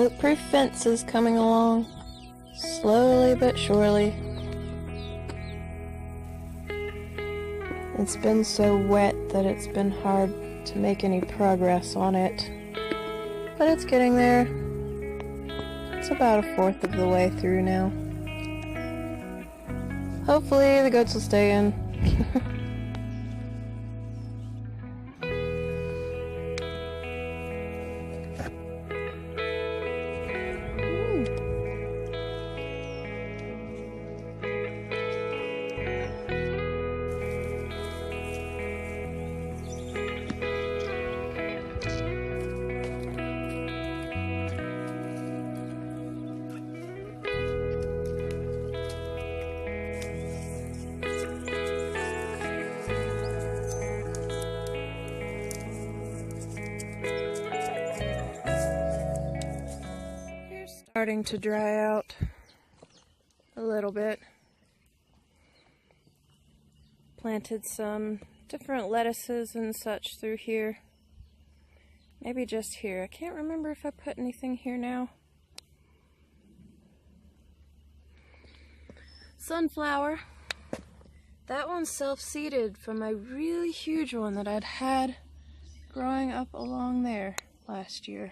goat-proof fence is coming along, slowly but surely. It's been so wet that it's been hard to make any progress on it, but it's getting there. It's about a fourth of the way through now. Hopefully the goats will stay in. Starting to dry out a little bit. Planted some different lettuces and such through here. Maybe just here. I can't remember if I put anything here now. Sunflower. That one's self-seeded from a really huge one that I'd had growing up along there last year.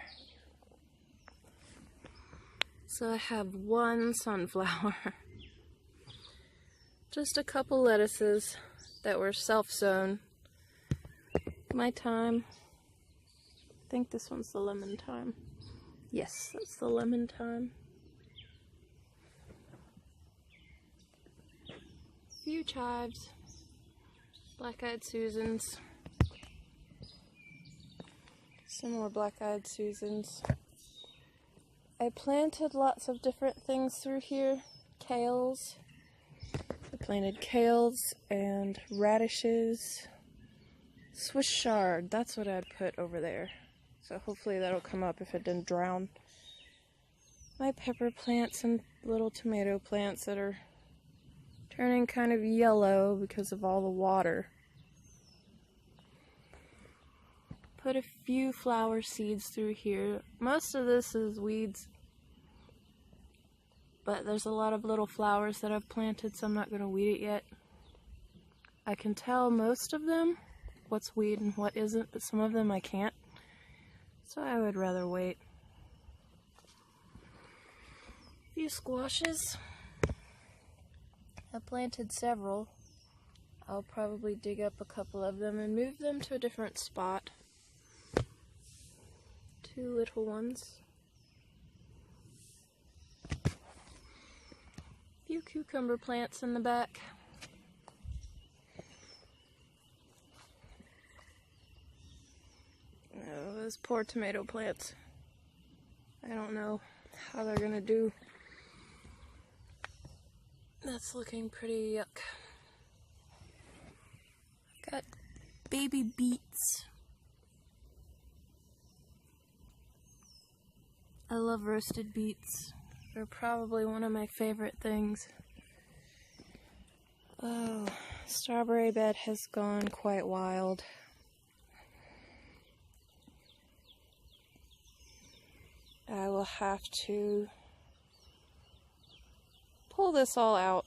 So I have one sunflower, just a couple lettuces that were self-sown. My thyme, I think this one's the lemon thyme. Yes, that's the lemon thyme. A few chives, black-eyed Susans, some more black-eyed Susans. I planted lots of different things through here. Kales. I planted kales and radishes. Swiss chard, that's what I'd put over there. So hopefully that'll come up if it didn't drown. My pepper plants and little tomato plants that are turning kind of yellow because of all the water. Put a few flower seeds through here. Most of this is weeds, but there's a lot of little flowers that I've planted, so I'm not going to weed it yet. I can tell most of them what's weed and what isn't, but some of them I can't, so I would rather wait. A few squashes. I planted several. I'll probably dig up a couple of them and move them to a different spot. Two little ones. A few cucumber plants in the back. Oh, those poor tomato plants. I don't know how they're gonna do. That's looking pretty yuck. Got baby beets. I love roasted beets. They're probably one of my favorite things. Oh, strawberry bed has gone quite wild. I will have to pull this all out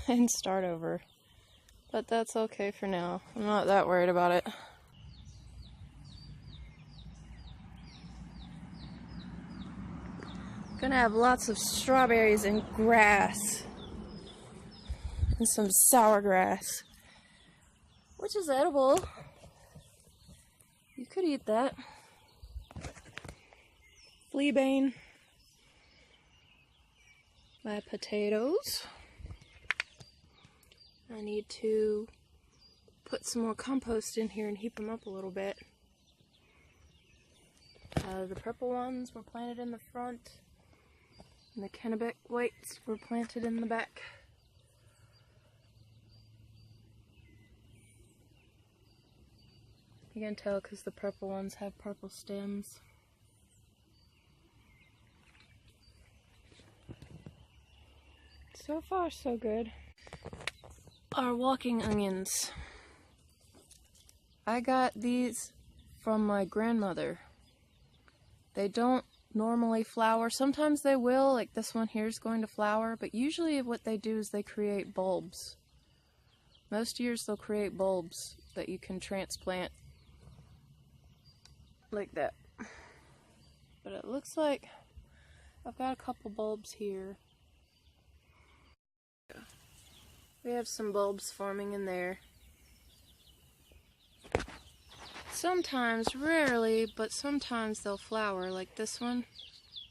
and start over. But that's okay for now. I'm not that worried about it. Gonna have lots of strawberries and grass. And some sour grass. Which is edible. You could eat that. Fleabane. My potatoes. I need to put some more compost in here and heap them up a little bit. The purple ones were planted in the front. And the Kennebec whites were planted in the back. You can tell because the purple ones have purple stems. So far, so good. Our walking onions. I got these from my grandmother. They don't normally flower. Sometimes they will, like this one here is going to flower, but usually what they do is they create bulbs. Most years they'll create bulbs that you can transplant like that. But it looks like I've got a couple bulbs here. We have some bulbs forming in there. Sometimes, rarely, but sometimes they'll flower, like this one.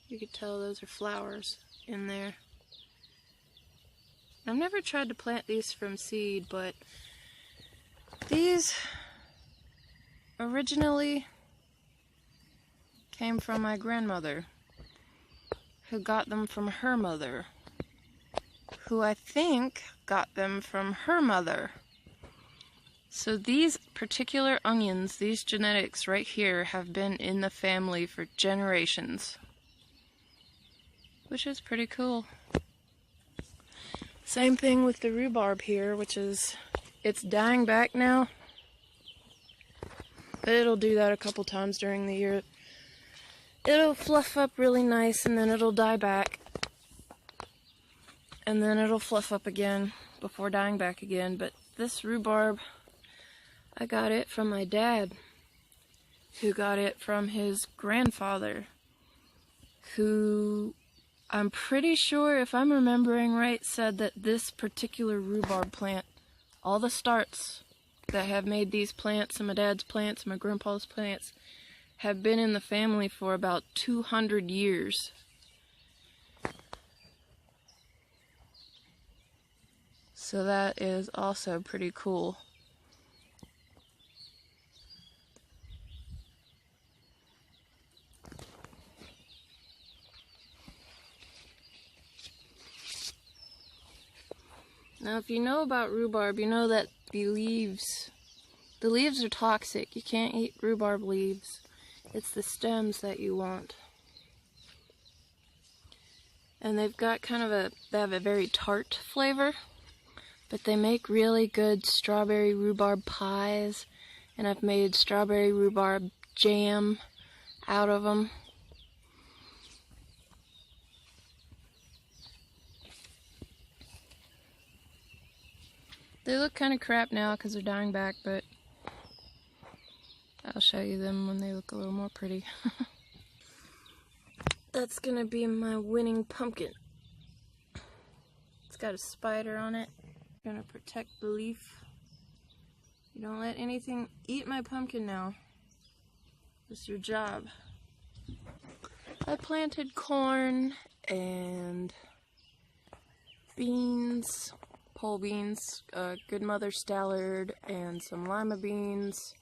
You could tell those are flowers in there. I've never tried to plant these from seed, but these originally came from my grandmother, who got them from her mother, who I think got them from her mother. So these particular onions, these genetics right here, have been in the family for generations, which is pretty cool. Same thing with the rhubarb here, which is, it's dying back now, but it'll do that a couple times during the year. It'll fluff up really nice and then it'll die back, and then it'll fluff up again before dying back again. But this rhubarb, I got it from my dad, who got it from his grandfather, who I'm pretty sure, if I'm remembering right, said that this particular rhubarb plant, all the starts that have made these plants, and my dad's plants, and my grandpa's plants, have been in the family for about 200 years. So that is also pretty cool. Now, if you know about rhubarb, you know that the leaves are toxic. You can't eat rhubarb leaves. It's the stems that you want. And they've got they have a very tart flavor, but they make really good strawberry rhubarb pies, and I've made strawberry rhubarb jam out of them. They look kind of crap now because they're dying back, but I'll show you them when they look a little more pretty. That's gonna be my winning pumpkin. It's got a spider on it. I'm gonna protect the leaf. You don't let anything eat my pumpkin now. It's your job. I planted corn and beans, pole beans, good mother stallard, and some lima beans.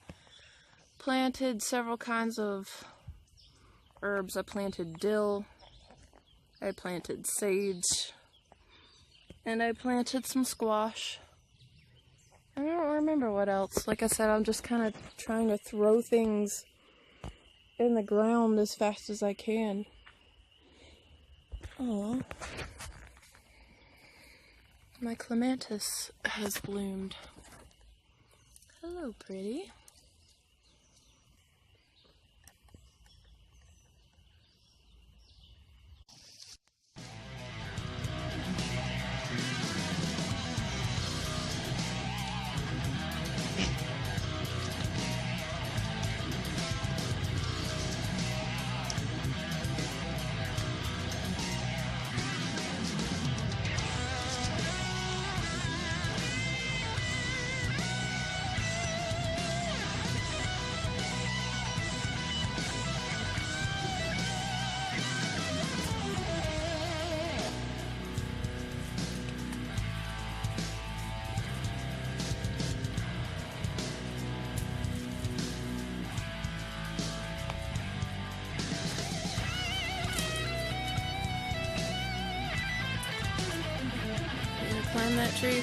Planted several kinds of herbs. I planted dill, I planted sage, and I planted some squash. I don't remember what else. Like I said, I'm just kind of trying to throw things in the ground as fast as I can. Oh, my clematis has bloomed. Hello, pretty. Climb that tree.